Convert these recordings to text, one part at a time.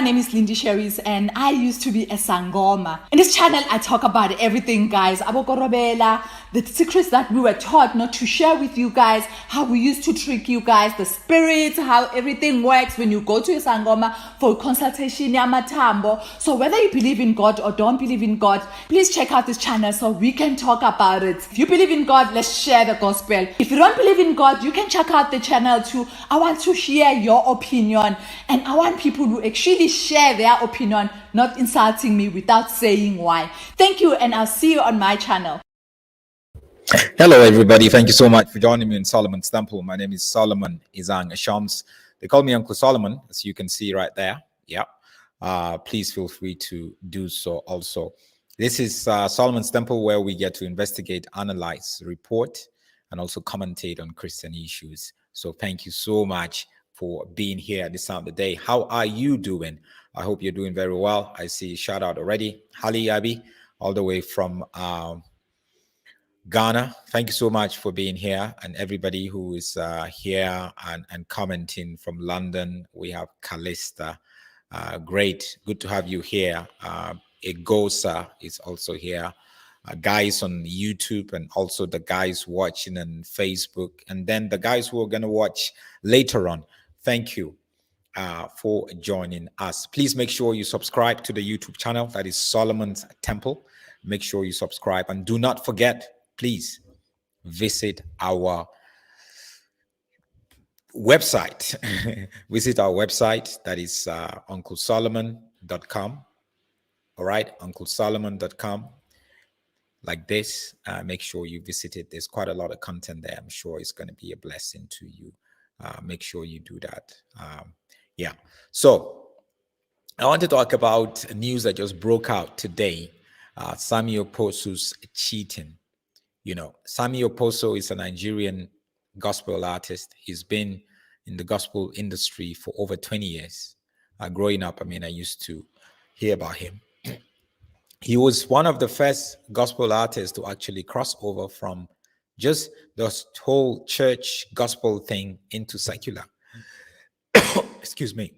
name is Lindy Sherries and I used to be a Sangoma. In this channel, I talk about everything, guys. Abokorobela, the secrets that we were taught not to share with you guys, how we used to trick you guys, the spirits, how everything works when you go to a Sangoma for consultation, yamatambo. So whether you believe in God or don't believe in God, please check out this channel so we can talk about it. If you believe in God, let's share the gospel. If you don't believe in God, you can check out the channel too. I want to hear your opinion, and I want people to actually share their opinion, not insulting me without saying why. Thank you, and I'll see you on my channel. Hello, everybody. Thank you so much for joining me in Solomon's Temple. My name is Solomon Izang Ashams. They call me Uncle Solomon, as you can see right there. Yeah. Please feel free to do so also. This is Solomon's Temple, where we get to investigate, analyze, report, and also commentate on Christian issues. So thank you so much for being here at this time of the day. How are you doing? I hope you're doing very well. I see a shout out already. Hali Yabi, all the way from Ghana. Thank you so much for being here, and everybody who is here and commenting from London. We have Callista. Great. Good to have you here. Egosa is also here. Guys on YouTube, and also the guys watching on Facebook, and then the guys who are going to watch later on. Thank you for joining us. Please make sure you subscribe to the YouTube channel. That is Solomon's Temple. Make sure you subscribe, and do not forget, please visit our website. Visit our website. That is unclesolomon.com. All right, unclesolomon.com. Like this. Make sure you visit it. There's quite a lot of content there. I'm sure it's going to be a blessing to you. Make sure you do that. Yeah. So I want to talk about news that just broke out today. Sammie Okposo's cheating. You know, Sammie Okposo is a Nigerian gospel artist. He's been in the gospel industry for over 20 years. Growing up, I used to hear about him. He was one of the first gospel artists to actually cross over from just the whole church gospel thing into secular. Excuse me.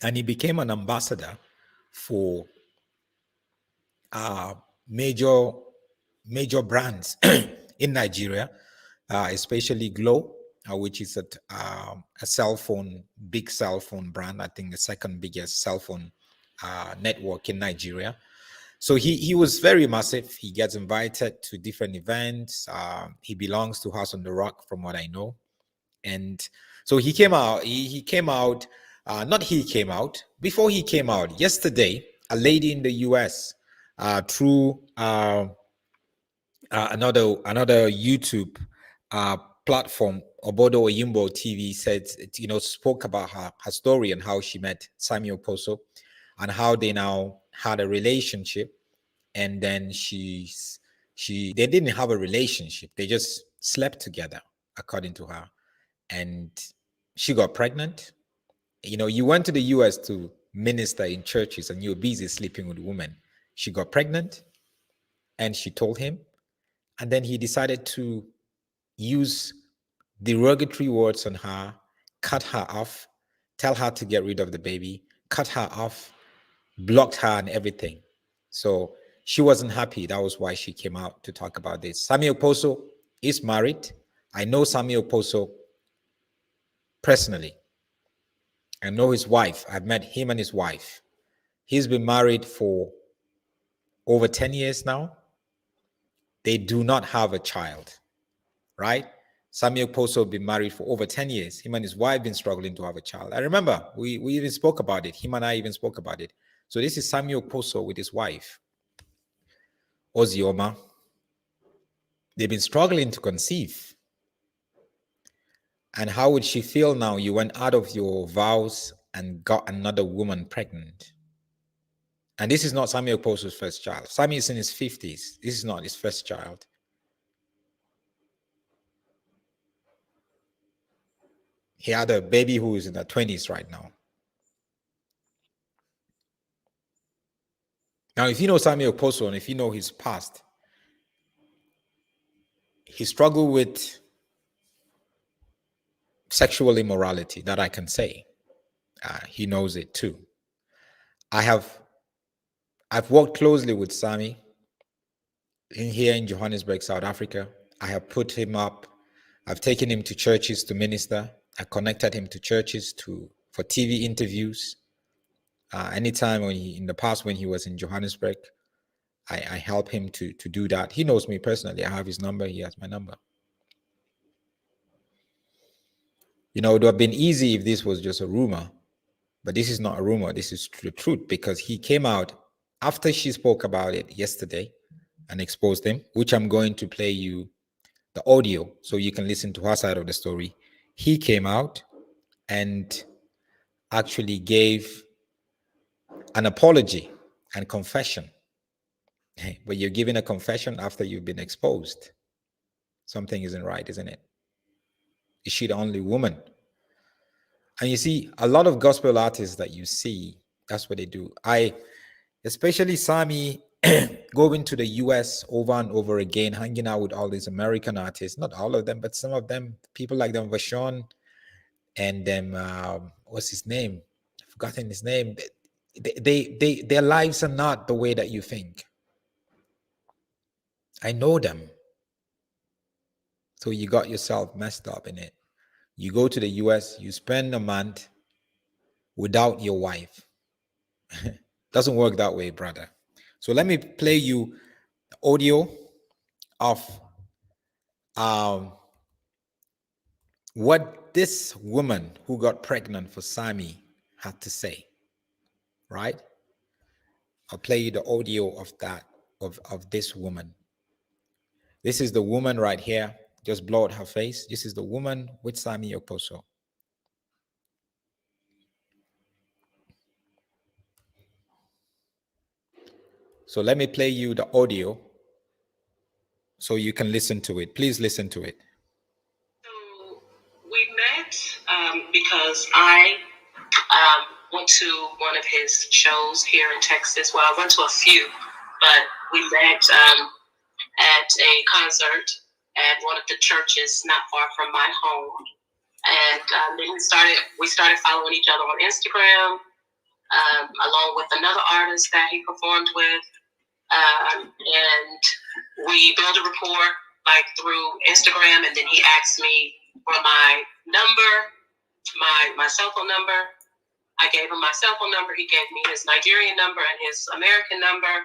And he became an ambassador for major brands in Nigeria, especially Glow, which is a big cell phone brand. I think the second biggest cell phone network in Nigeria. So he was very massive. He gets invited to different events. He belongs to House on the Rock, from what I know. And so he came out. Before he came out, yesterday, a lady in the US, through another YouTube platform, Obodo Oyimbo TV, said, spoke about her story and how she met Sammie Okposo and how they now had a relationship. And then they didn't have a relationship. They just slept together, according to her. And she got pregnant. You went to the US to minister in churches and you're busy sleeping with women. She got pregnant and she told him. And then he decided to use derogatory words on her, cut her off, tell her to get rid of the baby, cut her off, blocked her and everything. So she wasn't happy. That was why she came out to talk about this. Sammie Okposo is married. I know Sammie Okposo personally. I know his wife. I've met him and his wife. He's been married for over 10 years now. They do not have a child, right? Sammie Okposo been married for over 10 years. Him and his wife been struggling to have a child. I remember we even spoke about it. Him and I even spoke about it. So this is Sammie Okposo with his wife, Ozioma. They've been struggling to conceive. And how would she feel now? You went out of your vows and got another woman pregnant. And this is not Sammie Okposo's first child. Sammie is in his 50s. This is not his first child. He had a baby who is in her 20s right now. Now, if you know Sammie Okposo and if you know his past, he struggled with sexual immorality, that I can say. He knows it too. I've worked closely with Sammie here in Johannesburg, South Africa. I have put him up. I've taken him to churches to minister. I connected him to churches for TV interviews. Anytime in the past when he was in Johannesburg, I help him to do that. He knows me personally. I have his number. He has my number. It would have been easy if this was just a rumor, but this is not a rumor. This is the truth, because he came out after she spoke about it yesterday and exposed him, which I'm going to play you the audio so you can listen to her side of the story. He came out and actually gave an apology and confession. But you're giving a confession after you've been exposed. Something isn't right, isn't it? Is she the only woman? And you see, a lot of gospel artists that you see, that's what they do. Especially Sammie, going to the US over and over again, hanging out with all these American artists, not all of them, but some of them, people like them, Vashon, and them, what's his name? I've forgotten his name. Their lives are not the way that you think. I know them. So you got yourself messed up in it. You go to the US, you spend a month without your wife. Doesn't work that way, brother. So let me play you the audio of what this woman who got pregnant for Sammie had to say, right? I'll play you the audio of that, of this woman. This is the woman right here. Just blow out her face. This is the woman with Sammie Okposo. So let me play you the audio so you can listen to it. Please listen to it. So we met because I went to one of his shows here in Texas. Well, I went to a few, but we met at a concert at one of the churches not far from my home. And then we started following each other on Instagram, along with another artist that he performed with. And we built a rapport through Instagram, and then he asked me for my number, my cell phone number. I gave him my cell phone number. He gave me his Nigerian number and his American number.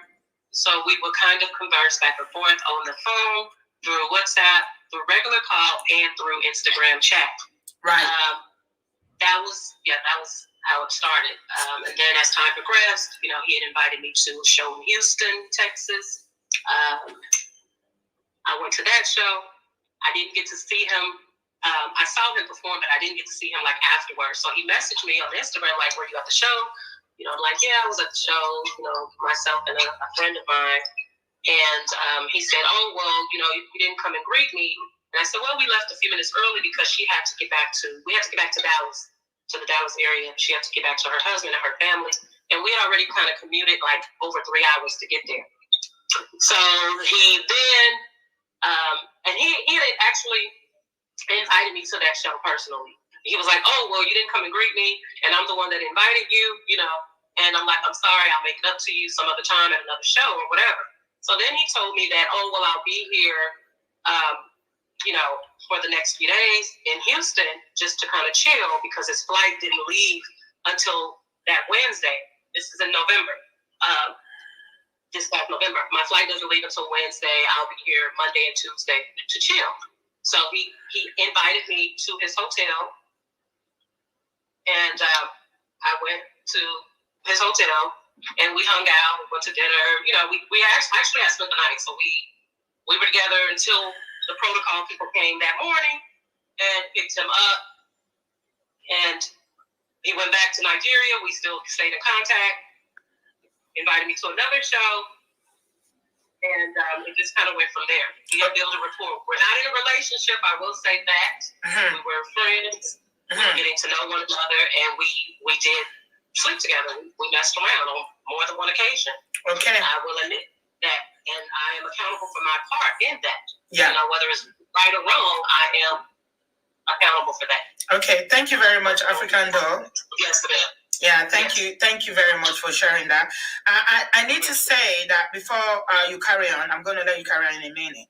So we would kind of converse back and forth on the phone, through WhatsApp, through regular call, and through Instagram chat. Right. That was how it started. And then as time progressed, he had invited me to a show in Houston, Texas. I went to that show. I didn't get to see him. I saw him perform, but I didn't get to see him afterwards. So he messaged me on Instagram, were you at the show? I'm like, yeah, I was at the show, myself and a friend of mine. And he said, oh, well, you didn't come and greet me. And I said, well, we left a few minutes early because we had to get back to Dallas, to the Dallas area. She had to get back to her husband and her family. And we had already kind of commuted over 3 hours to get there. So he then, and he had actually invited me to that show personally. He was like, oh, well, you didn't come and greet me, and I'm the one that invited you, And I'm like, I'm sorry, I'll make it up to you some other time at another show or whatever. So then he told me that, oh, well, I'll be here, for the next few days in Houston just to kind of chill because his flight didn't leave until that Wednesday. This is in November. This past November. My flight doesn't leave until Wednesday. I'll be here Monday and Tuesday to chill. So he invited me to his hotel, and I went to his hotel, and we hung out, we went to dinner. We actually had spent the night, so we were together until the protocol people came that morning and picked him up, and he went back to Nigeria. We still stayed in contact, invited me to another show, and it just kind of went from there. We have built a rapport. We're not in a relationship, I will say that. We were friends, getting to know one another, and we did sleep together. We messed around on more than one occasion. Okay. I will admit that, and I am accountable for my part in that. Yeah. Whether it's right or wrong, I am accountable for that. Okay, thank you very much, African Doll. Yes, ma'am. Yeah, thank you very much for sharing that. I need to say that before you carry on, I'm going to let you carry on in a minute.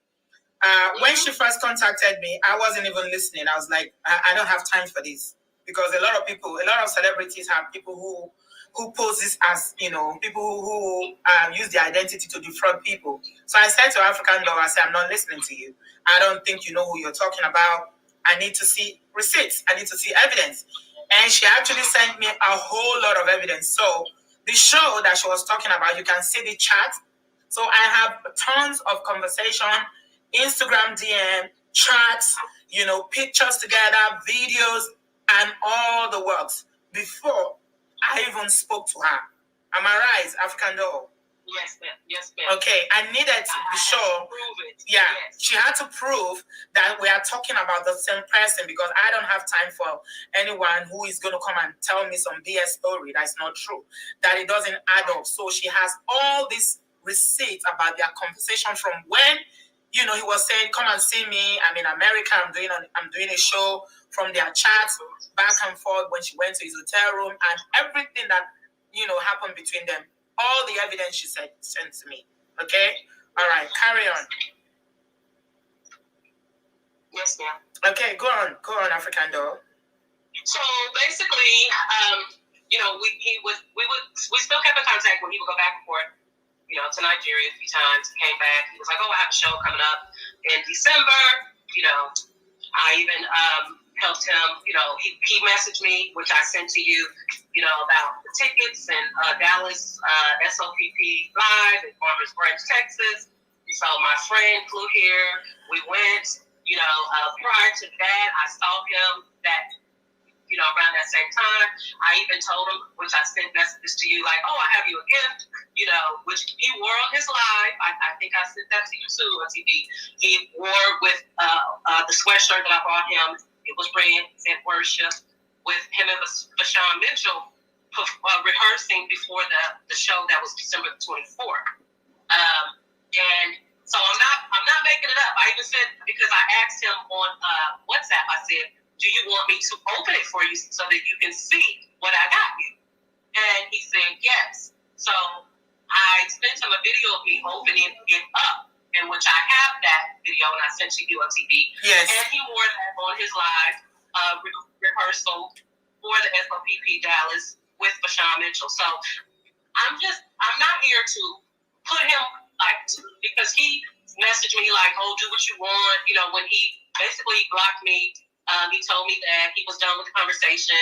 When she first contacted me, I wasn't even listening. I was like, I don't have time for this, because a lot of celebrities have people who poses as, people who use their identity to defraud people. So I said to African Dog, I said, I'm not listening to you. I don't think you know who you're talking about. I need to see receipts. I need to see evidence. And she actually sent me a whole lot of evidence. So the show that she was talking about, you can see the chat. So I have tons of conversation, Instagram DM, chats, pictures together, videos, and all the works before I even spoke to her. Am I right, African Doll? Yes, ma'am. Yes, ma'am. Okay, I needed to be sure. Prove it. Yeah, yes. She had to prove that we are talking about the same person, because I don't have time for anyone who is going to come and tell me some BS story that's not true, that it doesn't add up. So she has all these receipts about their conversation from when, he was saying, "Come and see me. I'm in America. I'm doing a show," from their chats back and forth when she went to his hotel room, and everything that happened between them. All the evidence she sent to me. Okay? All right, carry on. Yes, ma'am. Okay, go on, African Doll. So basically, we still kept in contact when he would go back and forth, to Nigeria a few times. He came back. He was like, "Oh, I have a show coming up in December." I even helped him. He messaged me, which I sent to you, about the tickets and Dallas SOPP Live in Farmers Branch, Texas. So my friend flew here. We went. Prior to that, I saw him around that same time. I even told him, which I sent messages to you, like, "Oh, I have you a gift," which he wore on his live. I think I sent that to you too on TV. He wore with the sweatshirt that I bought him. It was red, said "Worship," with him and Vashawn Mitchell rehearsing before the show that was December 24th. And so I'm not making it up. I even said, because I asked him on WhatsApp, I said, "Do you want me to open it for you so that you can see what I got you?" And he said yes. So I sent him a video of me opening it up, in which I have that video, and I sent to you on TV. Yes. And he wore that on his live rehearsal for the SOPP Dallas with Vashawn Mitchell. So I'm not here to put him because he messaged me like, "Oh, do what you want." When he basically blocked me, he told me that he was done with the conversation.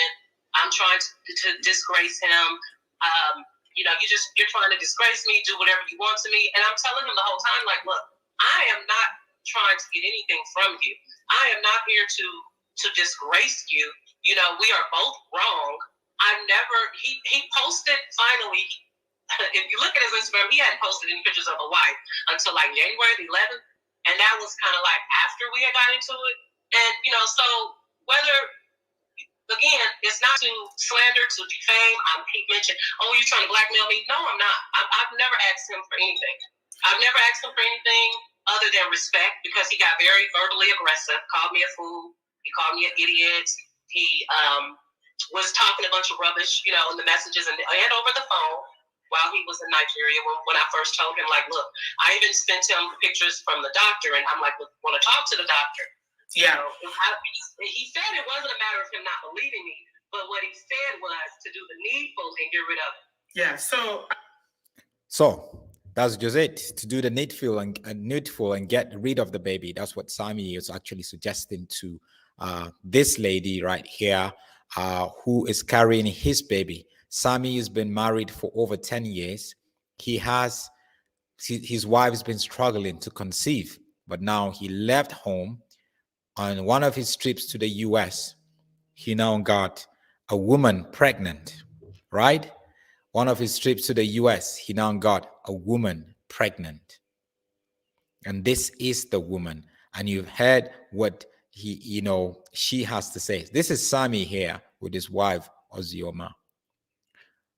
I'm trying to disgrace him. You're trying to disgrace me, do whatever you want to me. And I'm telling him the whole time, like, "Look, I am not trying to get anything from you. I am not here to disgrace you. We are both wrong." He posted finally, if you look at his Instagram, he hadn't posted any pictures of a wife until like January the 11th. And that was kind of like after we had got into it. And, so whether, again, it's not to slander, to defame. He mentioned, "Oh, you're trying to blackmail me." No, I'm not. I've never asked him for anything. I've never asked him for anything other than respect, because he got very verbally aggressive, called me a fool. He called me an idiot. He was talking a bunch of rubbish, in the messages and over the phone while he was in Nigeria. When I first told him, like, "Look," I even sent him pictures from the doctor, and I'm like, "Want to talk to the doctor?" Yeah. He said it wasn't a matter of him not believing me, but what he said was to do the needful and get rid of it. Yeah. So that's just it. To do the needful and get rid of the baby. That's what Sammie is actually suggesting to this lady right here, who is carrying his baby. Sammie has been married for over 10 years. His wife's been struggling to conceive, but now he left home. On one of his trips to the US, he now got a woman pregnant, right? One of his trips to the US, he now got a woman pregnant. And this is the woman. And you've heard what she has to say. This is Sammie here with his wife, Ozioma.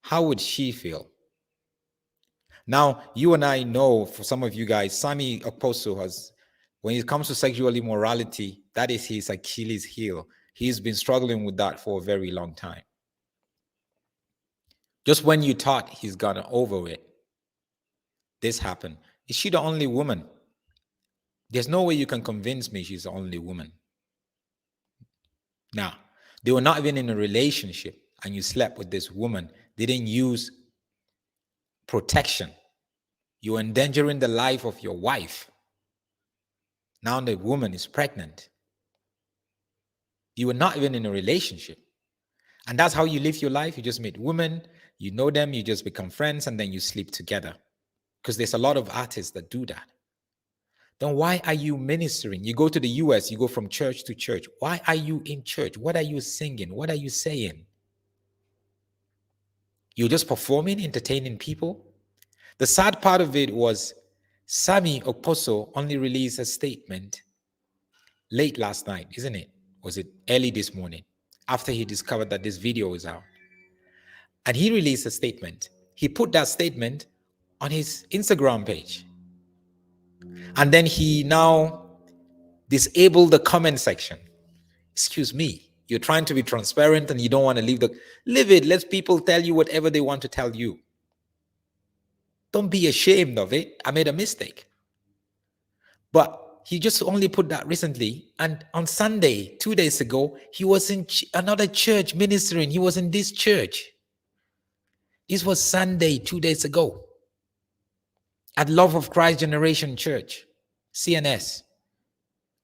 How would she feel? Now, you and I know, for some of you guys, Sammie Okposo when it comes to sexual immorality, that is his Achilles heel. He's been struggling with that for a very long time. Just when you thought he's gotten over it, this happened. Is she the only woman? There's no way you can convince me she's the only woman. Now, they were not even in a relationship and you slept with this woman. They didn't use protection. You're endangering the life of your wife. Now the woman is pregnant. You were not even in a relationship. And that's how you live your life. You just meet women, you know them, you just become friends, and then you sleep together. Because there's a lot of artists that do that. Then why are you ministering? You go to the US, you go from church to church. Why are you in church? What are you singing? What are you saying? You're just performing, entertaining people? The sad part of it was Sammie Okposo only released a statement late last night, isn't it? Was it early this morning? After he discovered that this video is out. And he released a statement. He put that statement on his Instagram page. And then he now disabled the comment section. Excuse me, you're trying to be transparent and you don't want to leave it. Let people tell you whatever they want to tell you. Don't be ashamed of it. I made a mistake. But he just only put that recently. And on Sunday, 2 days ago, he was in another church ministering. He was in this church. This was Sunday, 2 days ago. At Love of Christ Generation Church, CNS.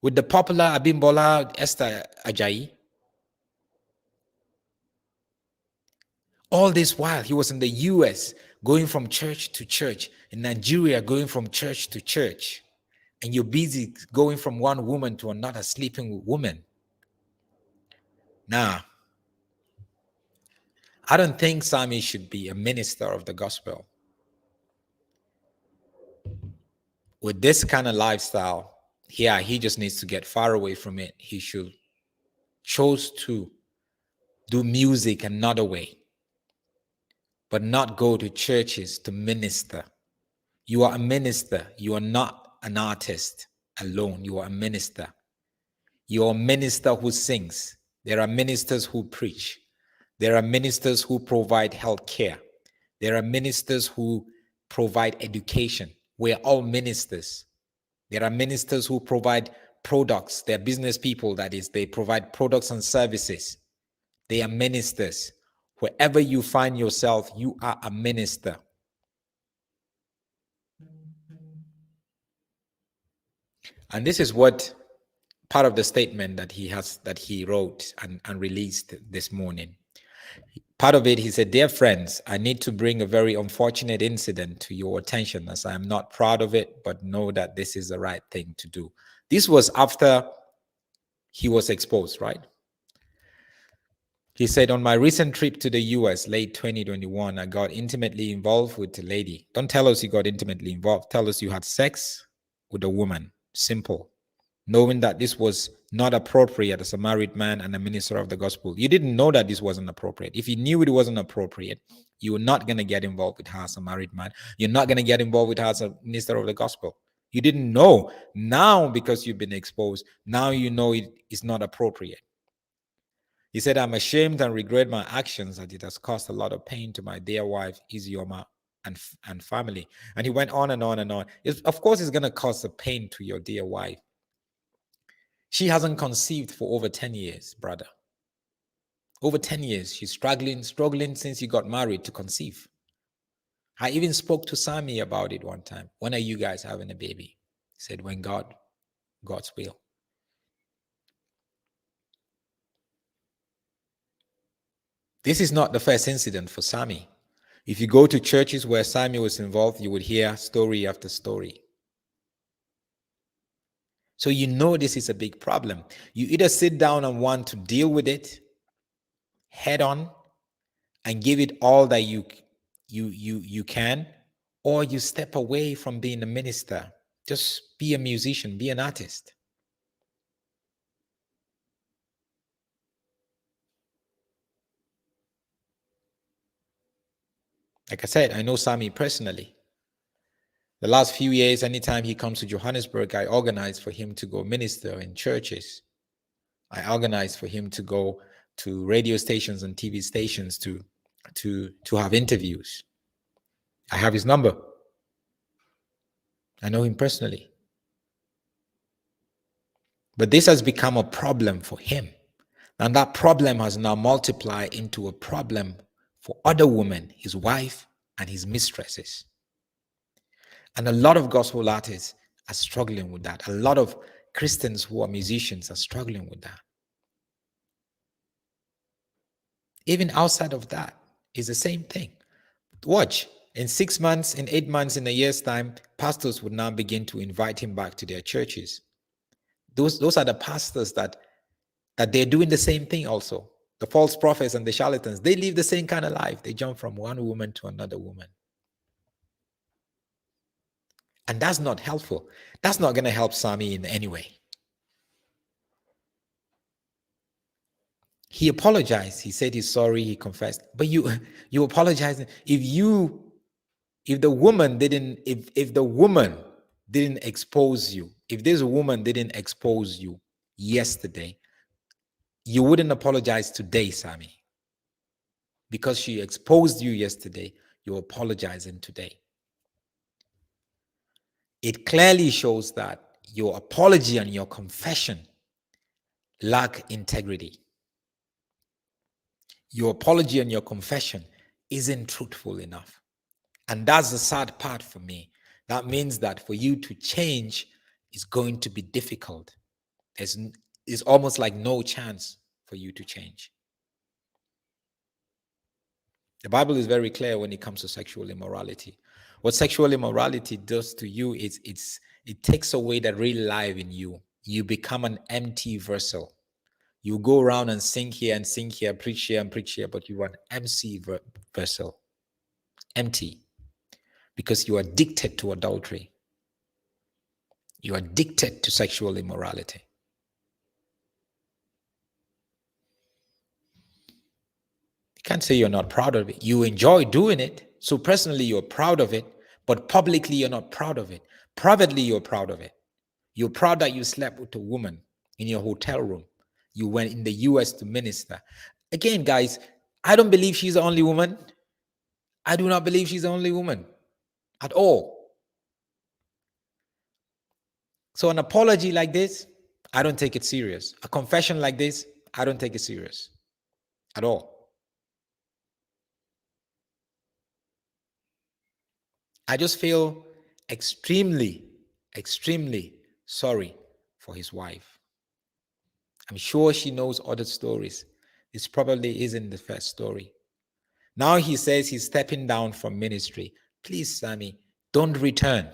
With the popular Abimbola Esther Ajayi. All this while, he was in the US, going from church to church. In Nigeria, going from church to church. And you're busy going from one woman to another, sleeping with women. Now, I don't think Sammie should be a minister of the gospel. With this kind of lifestyle, yeah, he just needs to get far away from it. He should choose to do music another way, but not go to churches to minister. You are a minister. You are not an artist alone. You are a minister. You are a minister who sings. There are ministers who preach. There are ministers who provide health care. There are ministers who provide education. We're all ministers. There are ministers who provide products. They're business people, that is. They provide products and services. They are ministers. Wherever you find yourself, you are a minister. And this is what part of the statement that he wrote and released this morning. Part of it, he said, "Dear friends, I need to bring a very unfortunate incident to your attention, as I am not proud of it, but know that this is the right thing to do." This was after he was exposed, right? He said, "On my recent trip to the US, late 2021, I got intimately involved with a lady." Don't tell us you got intimately involved. Tell us you had sex with a woman. Simple. Knowing that this was not appropriate as a married man and a minister of the gospel. You didn't know that this wasn't appropriate. If you knew it wasn't appropriate, you were not going to get involved with her as a married man. You're not going to get involved with her as a minister of the gospel. You didn't know. Now, because you've been exposed, now you know it is not appropriate. He said, "I'm ashamed and regret my actions, that it has caused a lot of pain to my dear wife, Ozioma, and family." And he went on and on and on. Of course, it's going to cause a pain to your dear wife. She hasn't conceived for over 10 years, brother. Over 10 years. She's struggling since you got married to conceive. I even spoke to Sammie about it one time. "When are you guys having a baby?" He said, "When God's will." This is not the first incident for Sammie. If you go to churches where Sammie was involved, you would hear story after story. So you know this is a big problem. You either sit down and want to deal with it head on and give it all that you can, or you step away from being a minister. Just be a musician, be an artist. Like I said, I know Sammie personally. The last few years, anytime he comes to Johannesburg, I organize for him to go minister in churches. I organize for him to go to radio stations and TV stations to to have interviews. I have his number. I know him personally. But this has become a problem for him. And that problem has now multiplied into a problem for other women, his wife and his mistresses. And a lot of gospel artists are struggling with that. A lot of Christians who are musicians are struggling with that. Even outside of that, it's the same thing. Watch, in 6 months, in 8 months, in a year's time, pastors would now begin to invite him back to their churches. Those are the pastors that they're doing the same thing also. The false prophets and the charlatans, they live the same kind of life. They jump from one woman to another woman. And that's not helpful. That's not going to help Sammie in any way. He apologized. He said he's sorry. He confessed. But you apologize. If the woman didn't expose you, if this woman didn't expose you yesterday, you wouldn't apologize today, Sammie. Because she exposed you yesterday, you're apologizing today. It clearly shows that your apology and your confession lack integrity. Your apology and your confession isn't truthful enough. And that's the sad part for me. That means that for you to change is going to be difficult. There's almost like no chance for you to change. The Bible is very clear when it comes to sexual immorality. What sexual immorality does to you is it takes away the real life in you. You become an empty vessel. You go around and sing here, preach here and preach here, but you are an empty vessel. Empty. Because you are addicted to adultery. You are addicted to sexual immorality. You can't say you're not proud of it. You enjoy doing it. So personally, you're proud of it, but publicly, you're not proud of it. Privately, you're proud of it. You're proud that you slept with a woman in your hotel room. You went in the US to minister. Again, guys, I don't believe she's the only woman. I do not believe she's the only woman at all. So an apology like this, I don't take it serious. A confession like this, I don't take it serious at all. I just feel extremely, extremely sorry for his wife. I'm sure she knows other stories. This probably isn't the first story. Now he says he's stepping down from ministry. Please, Sammie, don't return.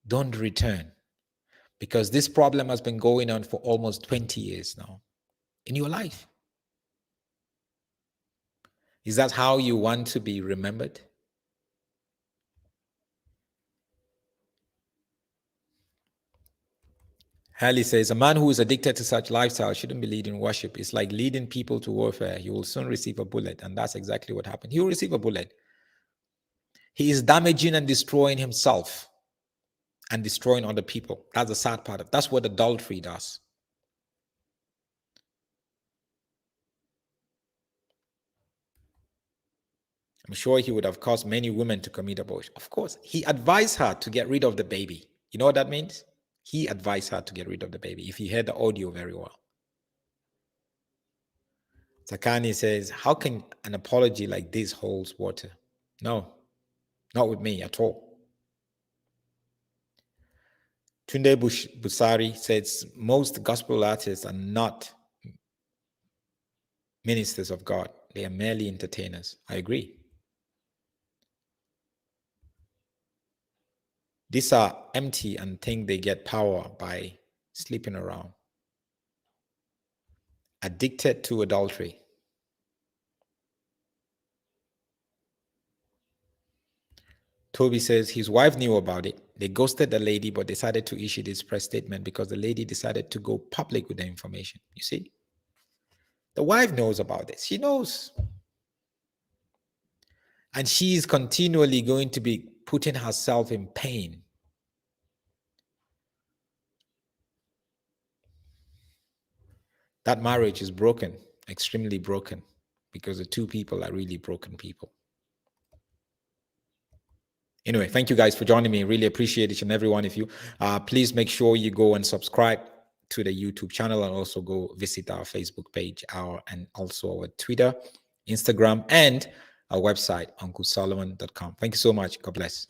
Don't return. Because this problem has been going on for almost 20 years now in your life. Is that how you want to be remembered? Halley says, a man who is addicted to such lifestyle shouldn't be leading worship. It's like leading people to warfare. He will soon receive a bullet. And that's exactly what happened. He will receive a bullet. He is damaging and destroying himself and destroying other people. That's the sad part of it. That's what adultery does. I'm sure he would have caused many women to commit abortion. Of course, he advised her to get rid of the baby. You know what that means? He advised her to get rid of the baby, if he heard the audio very well. Sakani says, how can an apology like this hold water? No, not with me at all. Tunde Busari says, most gospel artists are not ministers of God. They are merely entertainers. I agree. These are empty and think they get power by sleeping around. Addicted to adultery. Toby says his wife knew about it. They ghosted the lady, but decided to issue this press statement because the lady decided to go public with the information. You see? The wife knows about this. She knows. And she is continually going to be putting herself in pain. That marriage is broken, extremely broken, because the two people are really broken people. Anyway, thank you guys for joining me. Really appreciate each and every one of you. Please make sure you go and subscribe to the YouTube channel, and also go visit our Facebook page, and also our Twitter, Instagram, and our website, unclesolomon.com. Thank you so much. God bless.